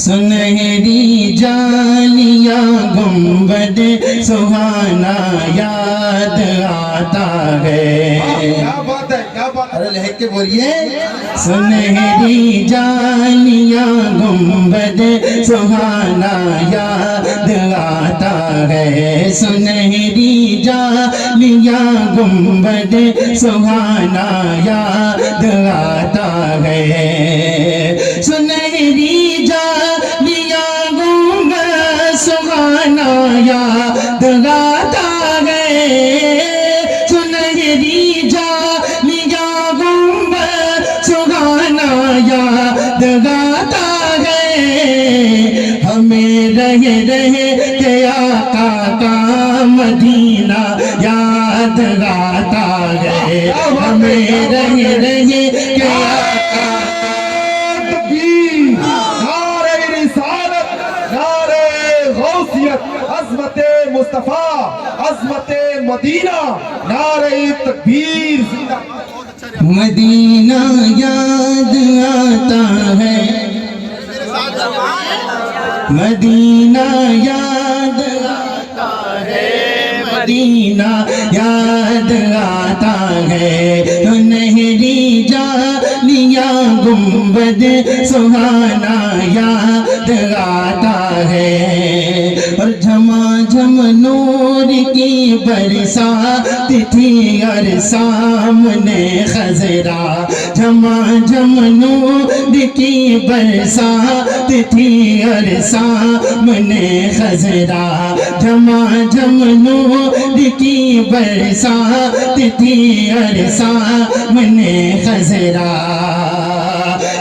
سنہری جالیاں گنبد سہانا یاد آتا ہے. کیا بات ہے، کیا بات. ارے لہک کے بولیے. سنہری جالیاں گنبد سہانا یاد آتا ہے. سنہری جالیاں گنبد سہانا یاد آتا ہے. سنہری جالیاں گنبد سہانا یاد آتا ہے. سنہری جالیاں گنبد سہانا یاد آتا ہے. ہمیں رہ کے آقا کا مدینہ یاد آتا ہے. ہمیں رہ کے آقا عظمت مصطفیٰ، عظمت مدینہ، نعرہ تکبیر. مدینہ یاد آتا ہے. مدینہ یاد آتا ہے. مدینہ یاد آتا ہے. سنہری جالیاں گنبد سہانا یاد آتا ہے. اور جھما نور کی برسات تھی اور سامنے خضرا. جھم نور کی برسات تھی اور سامنے خضرا. جھم نور کی برسات تھی اور سامنے خضرا.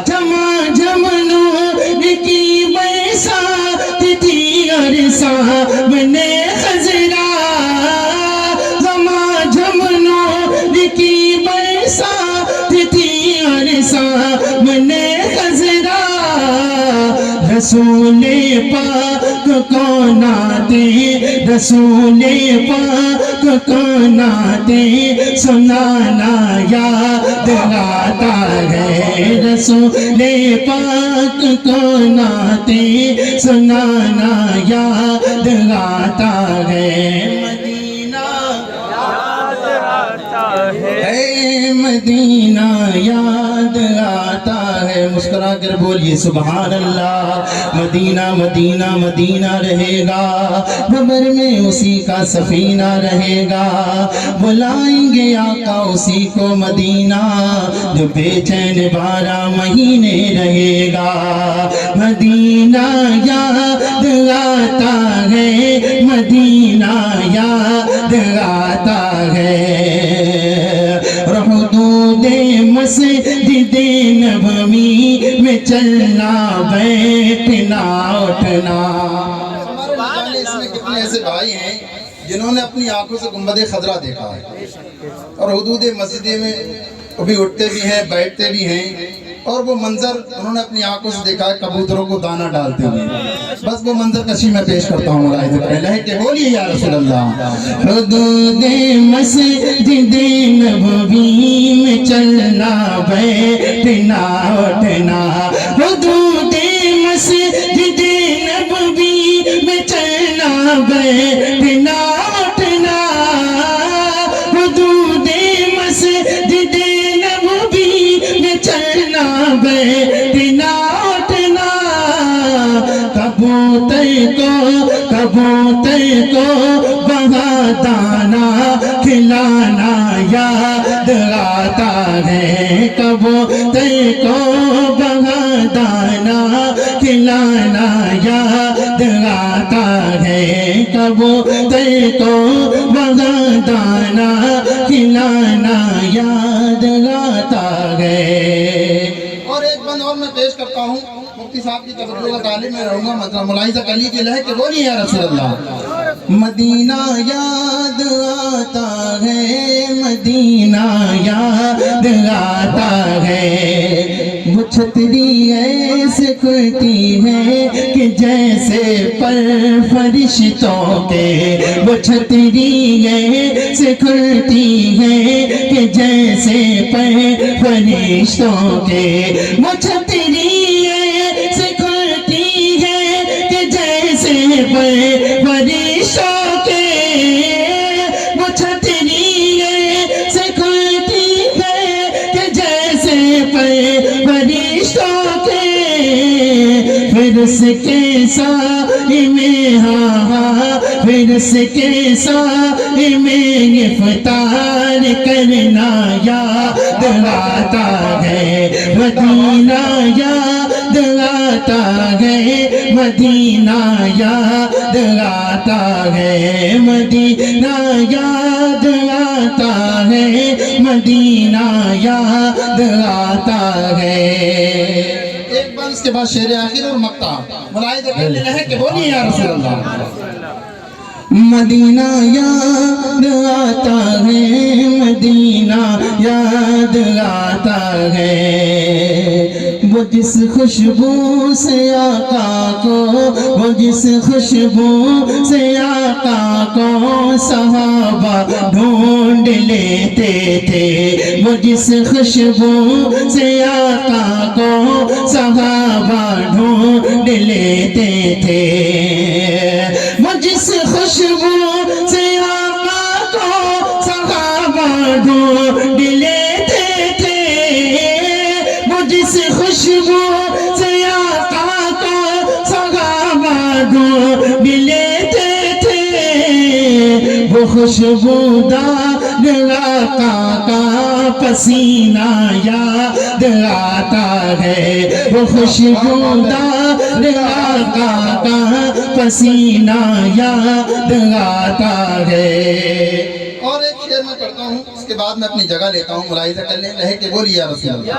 جھم نور کی برسات تھی اور سامنے خضرا. جھم نور کی برسات تھی اور سامنے خضرا. رسول پاک کو نعتیں، رسول پاک کو نعتیں سنانا یاد آتا ہے. رسول پاک کو نعتیں سنانا یاد آتا ہے. مدینہ یاد آتا ہے. مدینہ یاد آتا ہے. مسکرا کر بولیے سبحان اللہ. مدینہ مدینہ مدینہ رہے گا. ببر میں اسی کا سفینہ رہے گا. بلائیں گے آقا اسی کو مدینہ جو بے چین 12 مہینے رہے گا. مدینہ یاد آتا ہے. مدینہ یاد آتا ہے. حدود مسجد نبوی میں چلنا بیٹھنا اٹھنا. ہمارے اس میں کتنے ایسے بھائی ہیں جنہوں نے اپنی آنکھوں سے گنبد خضرا دیکھا ہے اور حدود مسجد میں کبھی اٹھتے بھی ہیں بیٹھتے بھی ہیں اور وہ منظر انہوں نے اپنی آنکھوں سے دیکھا ہے کبوتروں کو دانہ ڈالتے ہوئے. بس وہ منظر کشی میں پیش کرتا ہوں. ملاحظہ کریں لہک کے بولیے یا رسول اللہ. حدود مسجد نبوی میں چلنا بیٹھنا اٹھنا. حدود مسجد نبوی میں چلنا بیٹھنا اٹھنا. حدود مسجد نبوی میں چلنا بیٹھنا اٹھنا. کبوتر کو دانا کھلانا یاد آتا ہے. کبوتر کو دانا کھلانا یاد آتا ہے. کبوتر کو دانا کھلانا یاد آتا ہے. اور ایک بند اور میں پیش کرتا ہوں. مفتی صاحب کی توجہ کا طالب میں رہوں گا. مطلب ملاحظہ کلی کی لہک کے بولیے یا رسول اللہ. مدینہ یاد آتا ہے. مدینہ یاد آتا ہے. وہ چھتری ایسے کھلتی ہے کہ جیسے پر فرشتوں کے. وہ چھتری ایسے کھلتی ہے کہ جیسے پر فرشتوں کے. وہ چھتری ایسے کھلتی پر فرشتوں کے وہ چھتری سے کھلتی ہے کہ جیسے پر فرشتوں کے پھر اس کے سائے میں ہاں پھر اس کے سائے میں افطار کرنا یاد آتا ہے مدینہ یاد آتا ہے مدینہ یاد آتا ہے مدینہ یاد آتا ہے مدینہ یاد آتا ہے ایک بار اس کے بعد شعر آخر اور مقطع ملاحظہ کر لینا ہے کہ بولیے یا رسول اللہ مدینہ یاد آتا ہے مدینہ یاد آتا ہے وہ جس خوشبو سے آقا کو وہ جس خوشبو سے آقا کو صحابہ ڈھونڈ لیتے تھے وہ جس خوشبو سے آقا کو صحابہ ڈھونڈ لیتے تھے وہ جس خوشبو سے آقا کو صحابہ ڈھونڈ لیتے تھے وہ جس خوشبو سے آقا کو صحابہ ڈھونڈ لیتے تھے وہ خوشبودار آقا کا پسینہ یاد آتا ہے وہ خوشبودار آقا کا پسینہ یاد آتا ہے اور ایک شعر میں پڑھتا ہوں اس کے بعد میں اپنی جگہ لیتا ہوں ملاحظہ کرنے لہے کہ بولیے یا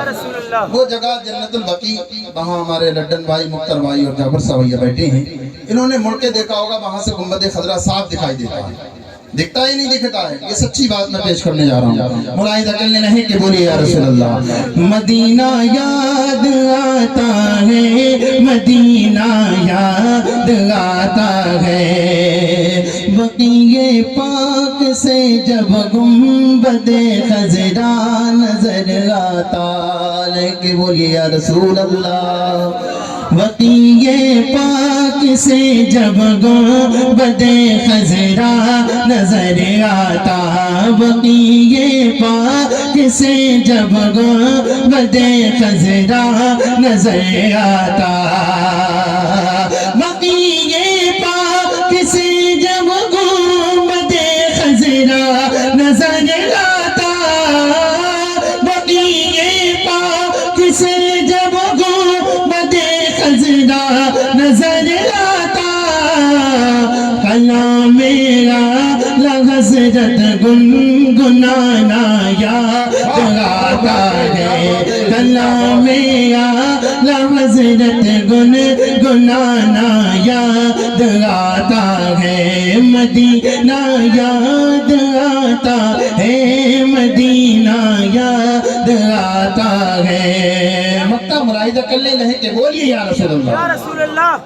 رسول اللہ وہ جگہ جنت البقیع وہاں ہمارے لڈن بھائی مختار بھائی اور جعفر صاحب یہ بیٹھے ہیں انہوں نے مڑ کے دیکھا ہوگا وہاں سے گنبد خضرا صاف دکھائی دیتا ہے دکھتا ہی نہیں دکھتا ہے یہ سچی بات میں پیش کرنے جا رہا ہوں ملاحظہ کر لینا ہے کہ بولیے یا رسول اللہ مدینہ یاد آتا ہے مدینہ یاد آتا ہے بقیع پاک سے جب گنبد خضرا نظر آتا ہے کہ بولیے یا رسول اللہ بقیع پاک سے جب گنبد خضرا نظر آتا بقیع پاک سے جب گنبد خضرا نظر آتا بقیع پاک سے جب گنبد خضرا نظر آتا بقیع پاک سے جب گنبد خضرا نظر آتا کلام میرا حضرت گنگنانا یاد آتا ہے کلام میرا حضرت گنگنانا یاد آتا ہے مدینہ یاد آتا ہے مدینہ یاد آتا ہے مکہ ملاحظہ کر لے لہے کہ بولیے یا رسول اللہ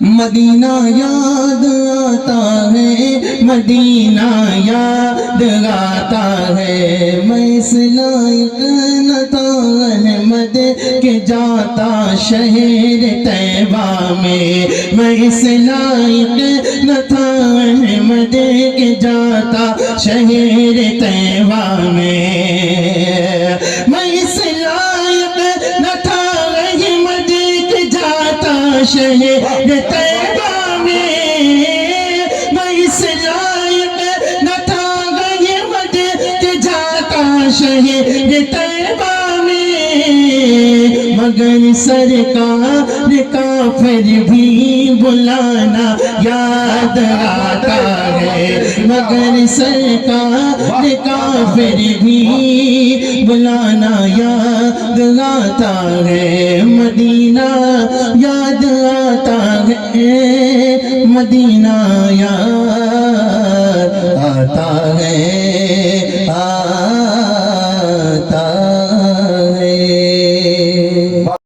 مدینہ یاد آتا ہے مدینہ یاد آتا ہے میں اس لائق نہ تھا احمد کہ جاتا شہر طیبہ میں اس لائق نہ تھا احمد کہ جاتا شہر طیبہ میں اس لائق نہ تھا احمد کہ جاتا شہر طیبہ میں اس لائق نہ تھا احمد کہ جاتا شہر طیبہ مگر سرکار کا پھر بھی بلانا یاد آتا ہے مگر سرکار کا پھر بھی بلانا یاد آتا ہے مدینہ یاد آتا ہے مدینہ یاد آتا ہے